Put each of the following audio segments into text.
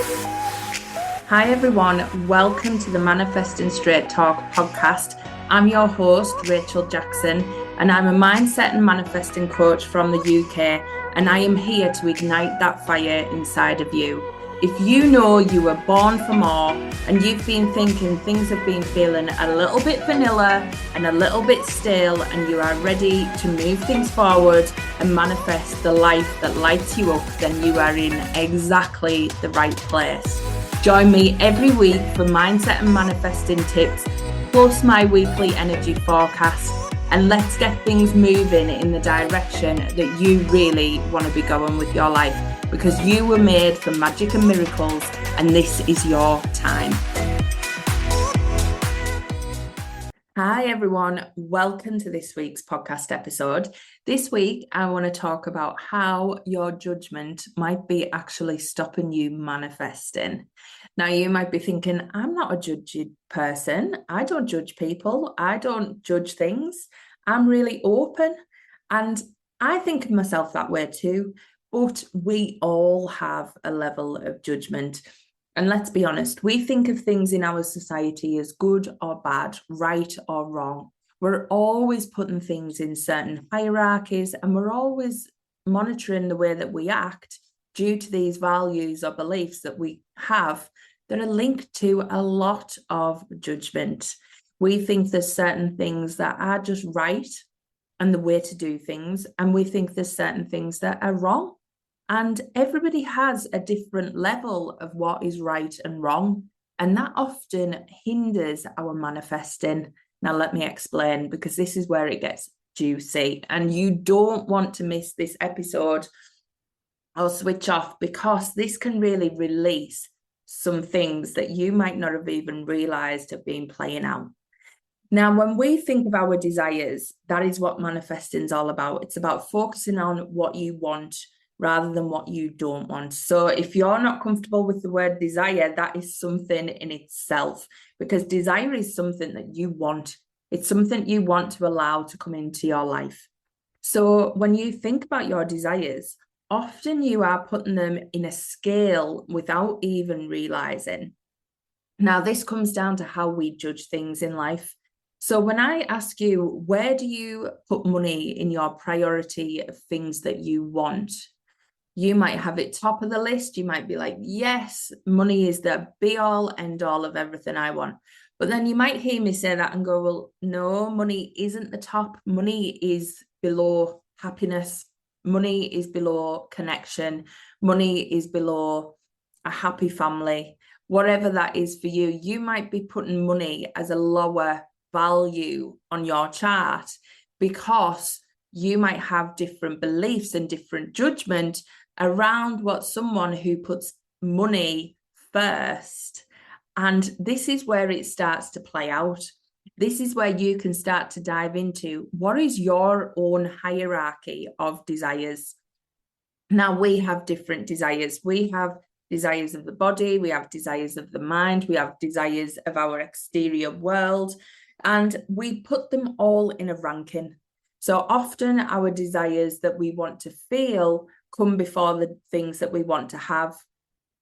Hi everyone, welcome to the Manifesting Straight Talk podcast. I'm your host, Rachel Jackson, and I'm a mindset and manifesting coach from the UK, and I am here to ignite that fire inside of you. If you know you were born for more and you've been thinking things have been feeling a little bit vanilla and a little bit stale, and you are ready to move things forward and manifest the life that lights you up, then you are in exactly the right place. Join me every week for mindset and manifesting tips, plus my weekly energy forecast, and let's get things moving in the direction that you really want to be going with your life, because you were made for magic and miracles, and this is your time. Hi everyone, welcome to this week's podcast episode. This week I want to talk about how your judgment might be actually stopping you manifesting. Now you might be thinking, I'm not a judgy person. I don't judge people. I don't judge things. I'm really open. And I think of myself that way too. But we all have a level of judgment. And let's be honest, we think of things in our society as good or bad, right or wrong. We're always putting things in certain hierarchies, and we're always monitoring the way that we act due to these values or beliefs that we have that are linked to a lot of judgment. We think there's certain things that are just right and the way to do things, and we think there's certain things that are wrong. And everybody has a different level of what is right and wrong. And that often hinders our manifesting. Now, let me explain, because this is where it gets juicy. And you don't want to miss this episode or switch off, because this can really release some things that you might not have even realized have been playing out. Now, when we think of our desires, that is what manifesting is all about. It's about focusing on what you want rather than what you don't want. So if you're not comfortable with the word desire, that is something in itself, because desire is something that you want. It's something you want to allow to come into your life. So when you think about your desires, often you are putting them in a scale without even realizing. Now, this comes down to how we judge things in life. So when I ask you, where do you put money in your priority of things that you want? You might have it top of the list. You might be like, yes, money is the be all end all of everything I want. But then you might hear me say that and go, well, no, money isn't the top. Money is below happiness. Money is below connection. Money is below a happy family. Whatever that is for you, you might be putting money as a lower value on your chart, because you might have different beliefs and different judgment around what someone who puts money first. And this is where it starts to play out. This is where you can start to dive into what is your own hierarchy of desires. Now, we have different desires. We have desires of the body, we have desires of the mind, we have desires of our exterior world, and we put them all in a ranking. So often our desires that we want to feel come before the things that we want to have.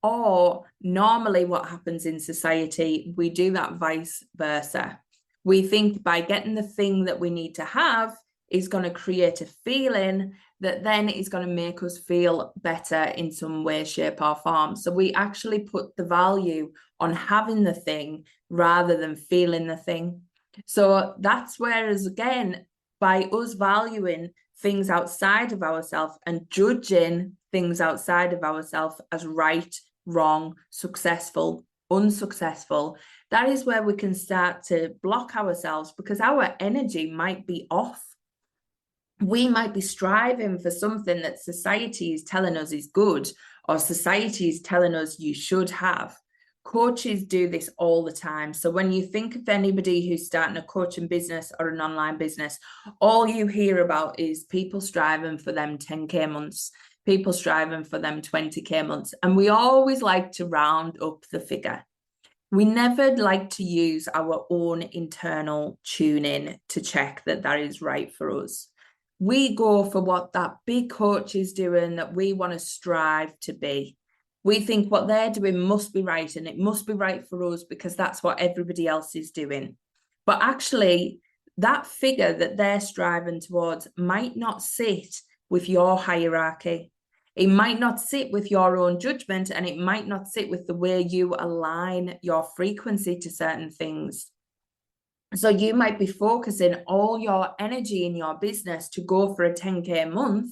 Or normally what happens in society, we do that vice versa. We think by getting the thing that we need to have is going to create a feeling that then is going to make us feel better in some way, shape or form. So we actually put the value on having the thing rather than feeling the thing. So that's whereas, again, by us valuing things outside of ourselves and judging things outside of ourselves as right, wrong, successful, unsuccessful, that is where we can start to block ourselves, because our energy might be off. We might be striving for something that society is telling us is good, or society is telling us you should have. Coaches do this all the time. So when you think of anybody who's starting a coaching business or an online business, all you hear about is people striving for them 10K months, people striving for them 20K months. And we always like to round up the figure. We never like to use our own internal tuning to check that that is right for us. We go for what that big coach is doing, that we want to strive to be. We think what they're doing must be right, and it must be right for us because that's what everybody else is doing. But actually, that figure that they're striving towards might not sit with your hierarchy. It might not sit with your own judgment, and it might not sit with the way you align your frequency to certain things. So you might be focusing all your energy in your business to go for a 10K a month,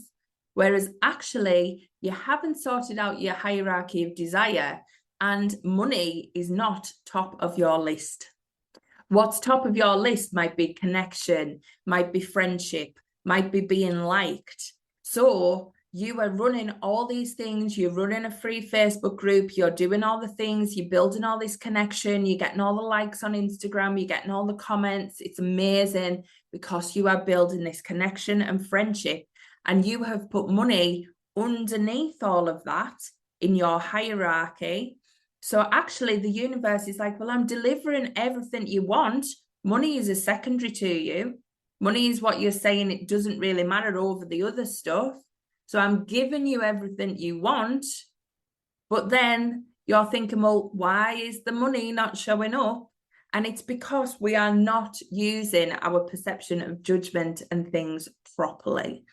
whereas actually you haven't sorted out your hierarchy of desire, and money is not top of your list. What's top of your list might be connection, might be friendship, might be being liked. So you are running all these things, you're running a free Facebook group, you're doing all the things, you're building all this connection, you're getting all the likes on Instagram, you're getting all the comments. It's amazing because you are building this connection and friendship, and you have put money underneath all of that in your hierarchy. So actually the universe is like, well, I'm delivering everything you want. Money is a secondary to you. Money is what you're saying. It doesn't really matter over the other stuff. So I'm giving you everything you want. But then you're thinking, well, why is the money not showing up? And it's because we are not using our perception of judgment and things properly.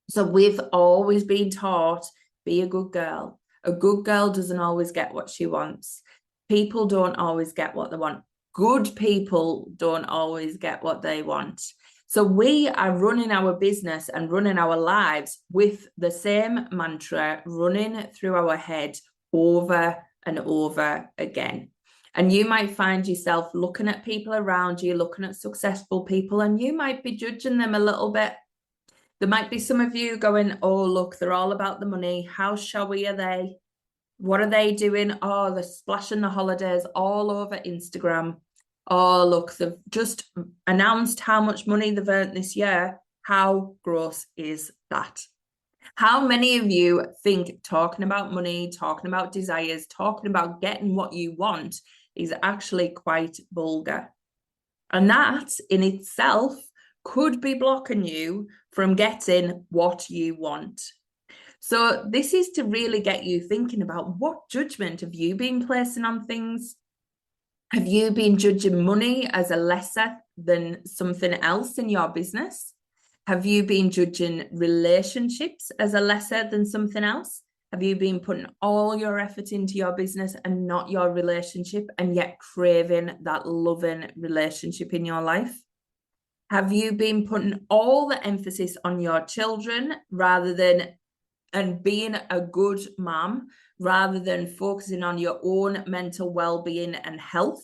So we've always been taught, be a good girl. A good girl doesn't always get what she wants. People don't always get what they want. Good people don't always get what they want. So we are running our business and running our lives with the same mantra running through our head over and over again. And you might find yourself looking at people around you, looking at successful people, and you might be judging them a little bit. There might be some of you going, oh, look, they're all about the money. How showy are they? What are they doing? Oh, they're splashing the holidays all over Instagram. Oh, look, they've just announced how much money they've earned this year. How gross is that? How many of you think talking about money, talking about desires, talking about getting what you want is actually quite vulgar? And that in itself could be blocking you from getting what you want. So this is to really get you thinking about, what judgment have you been placing on things? Have you been judging money as a lesser than something else in your business? Have you been judging relationships as a lesser than something else? Have you been putting all your effort into your business and not your relationship, and yet craving that loving relationship in your life? Have you been putting all the emphasis on your children and being a good mom rather than focusing on your own mental well-being and health?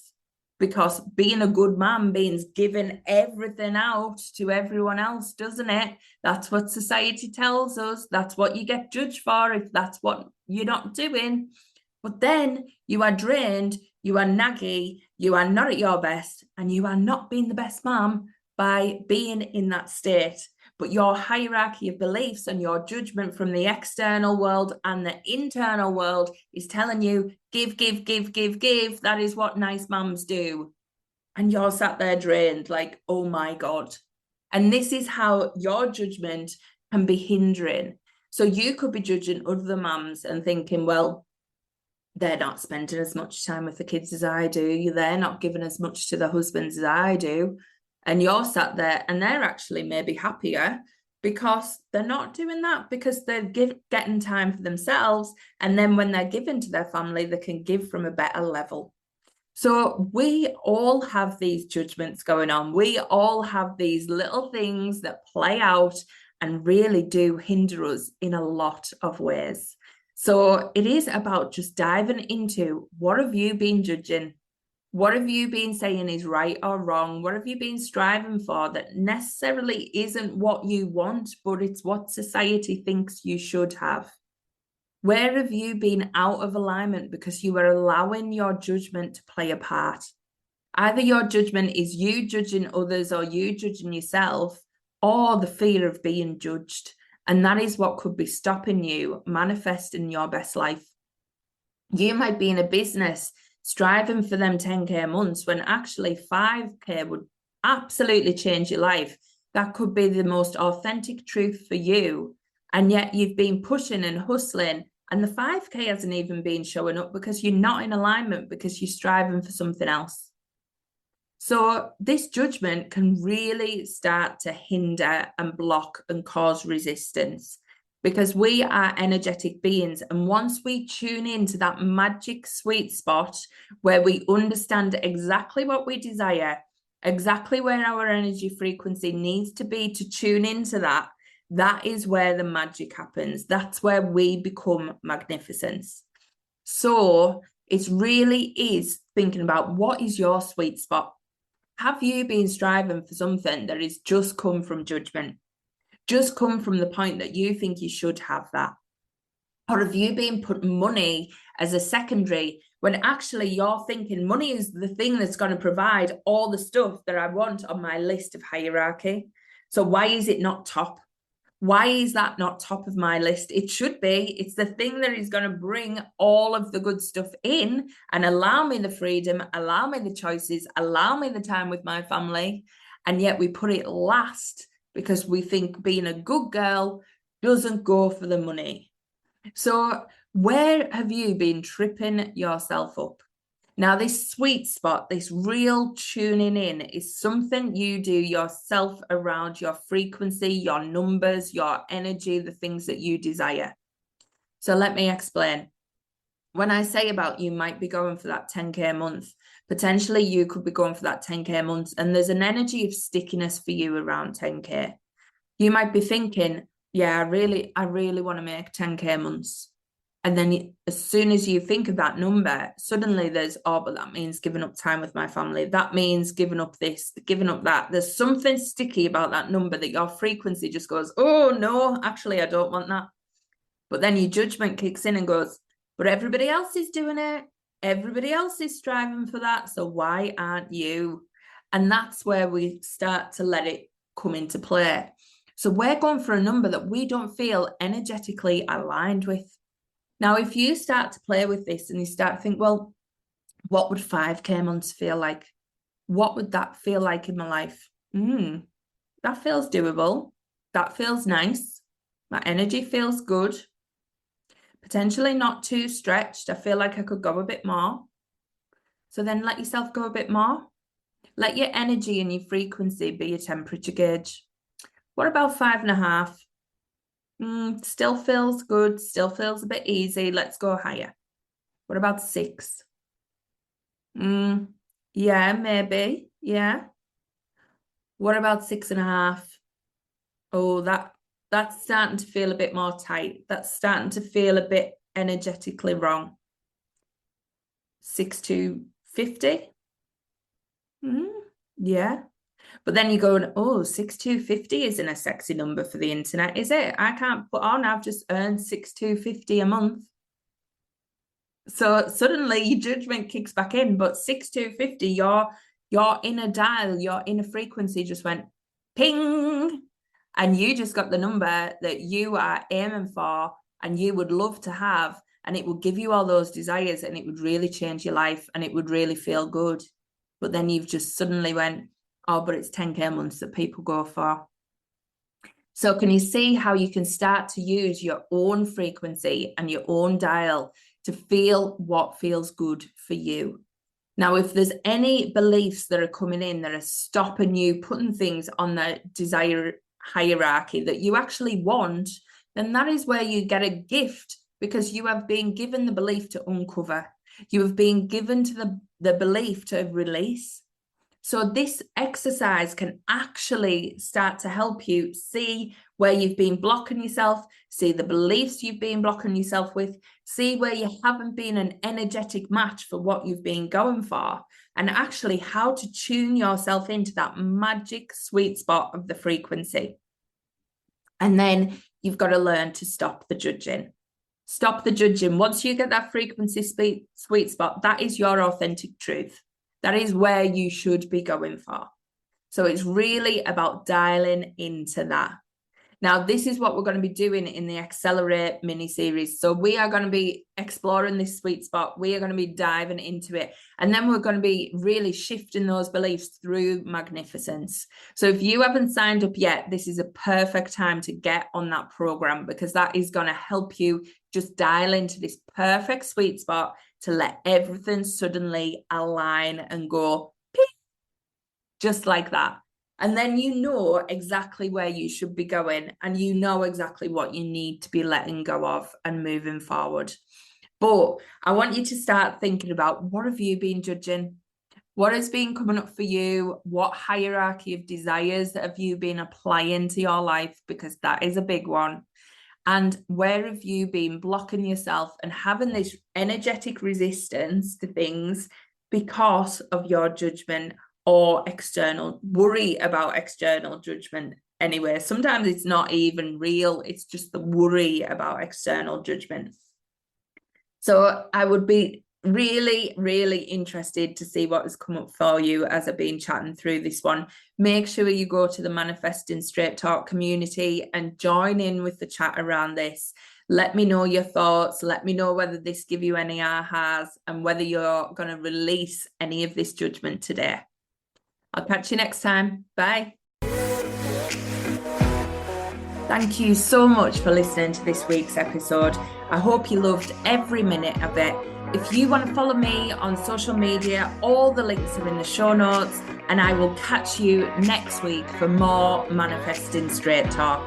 Because being a good mom means giving everything out to everyone else, doesn't it? That's what society tells us. That's what you get judged for if that's what you're not doing. But then you are drained, you are naggy, you are not at your best, and you are not being the best mom by being in that state. But your hierarchy of beliefs and your judgment from the external world and the internal world is telling you, give, give, give, give, give. That is what nice mums do. And you're sat there drained, like, oh my God. And this is how your judgment can be hindering. So you could be judging other mums and thinking, well, they're not spending as much time with the kids as I do. They're not giving as much to the husbands as I do. And you're sat there and they're actually maybe happier because they're not doing that, because they're getting time for themselves. And then when they're giving to their family, they can give from a better level. So we all have these judgments going on. We all have these little things that play out and really do hinder us in a lot of ways. So it is about just diving into, what have you been judging? What have you been saying is right or wrong? What have you been striving for that necessarily isn't what you want, but it's what society thinks you should have? Where have you been out of alignment because you are allowing your judgment to play a part? Either your judgment is you judging others or you judging yourself, or the fear of being judged. And that is what could be stopping you manifesting your best life. You might be in a business striving for them 10K a month when actually 5K would absolutely change your life. That could be the most authentic truth for you. And yet you've been pushing and hustling And the 5K hasn't even been showing up because you're not in alignment, because you're striving for something else. So this judgment can really start to hinder and block and cause resistance, because we are energetic beings. And once we tune into that magic sweet spot where we understand exactly what we desire, exactly where our energy frequency needs to be to tune into that, that is where the magic happens. That's where we become magnificence. So it really is thinking about, what is your sweet spot? Have you been striving for something that has just come from judgment? Just come from the point that you think you should have that? Or have you been putting money as a secondary when actually you're thinking money is the thing that's going to provide all the stuff that I want on my list of hierarchy? So why is it not top? Why is that not top of my list? It should be. It's the thing that is going to bring all of the good stuff in and allow me the freedom, allow me the choices, allow me the time with my family. And yet we put it last because we think being a good girl doesn't go for the money. So where have you been tripping yourself up? Now, this sweet spot, this real tuning in, is something you do yourself around your frequency, your numbers, your energy, the things that you desire. So let me explain. When I say about you might be going for that 10K a month, potentially you could be going for that 10K a month, and there's an energy of stickiness for you around 10K. You might be thinking, yeah, I really want to make 10K a month. And then as soon as you think of that number, suddenly there's, oh, but that means giving up time with my family. That means giving up this, giving up that. There's something sticky about that number that your frequency just goes, oh, no, actually, I don't want that. But then your judgment kicks in and goes, but everybody else is doing it. Everybody else is striving for that. So why aren't you? And that's where we start to let it come into play. So we're going for a number that we don't feel energetically aligned with. Now, if you start to play with this and you start to think, well, what would 5K months feel like? What would that feel like in my life? That feels doable. That feels nice. My energy feels good. Potentially not too stretched. I feel like I could go a bit more. So then let yourself go a bit more. Let your energy and your frequency be your temperature gauge. What about 5.5? Still feels good, still feels a bit easy. Let's go higher. What about 6? Yeah, maybe. Yeah. What about 6.5? Oh, that's starting to feel a bit more tight. That's starting to feel a bit energetically wrong. 6,250? Yeah. But then you go, oh, 6,250 isn't a sexy number for the internet, is it? I can't put on, I've just earned 6,250 a month. So suddenly your judgment kicks back in, but 6,250, your inner dial, your inner frequency just went ping, and you just got the number that you are aiming for and you would love to have, and it would give you all those desires and it would really change your life and it would really feel good. But then you've just suddenly went, oh, but it's 10K months that people go for. So can you see how you can start to use your own frequency and your own dial to feel what feels good for you? Now, if there's any beliefs that are coming in that are stopping you putting things on the desire hierarchy that you actually want, then that is where you get a gift, because you have been given the belief to uncover. You have been given to the belief to release. So this exercise can actually start to help you see where you've been blocking yourself, see the beliefs you've been blocking yourself with, see where you haven't been an energetic match for what you've been going for, and actually how to tune yourself into that magic sweet spot of the frequency. And then you've got to learn to stop the judging. Stop the judging. Once you get that frequency sweet spot, that is your authentic truth. That is where you should be going for. So it's really about dialing into that. Now, this is what we're going to be doing in the Accelerate mini-series. So we are going to be exploring this sweet spot. We are going to be diving into it. And then we're going to be really shifting those beliefs through magnificence. So if you haven't signed up yet, this is a perfect time to get on that program, because that is going to help you just dial into this perfect sweet spot to let everything suddenly align and go just like that. And then you know exactly where you should be going, and you know exactly what you need to be letting go of and moving forward. But I want you to start thinking about, what have you been judging? What has been coming up for you? What hierarchy of desires have you been applying to your life? Because that is a big one. And where have you been blocking yourself and having this energetic resistance to things because of your judgment or external worry about external judgment? Anyway, sometimes it's not even real. It's just the worry about external judgment. So I would be really, really interested to see what has come up for you as I've been chatting through this one. Make sure you go to the Manifesting Straight Talk community and join in with the chat around this. Let me know your thoughts. Let me know whether this give you any ahas and whether you're going to release any of this judgment today. I'll catch you next time. Bye. Thank you so much for listening to this week's episode. I hope you loved every minute of it. If you want to follow me on social media, all the links are in the show notes, and I will catch you next week for more Manifesting Straight Talk.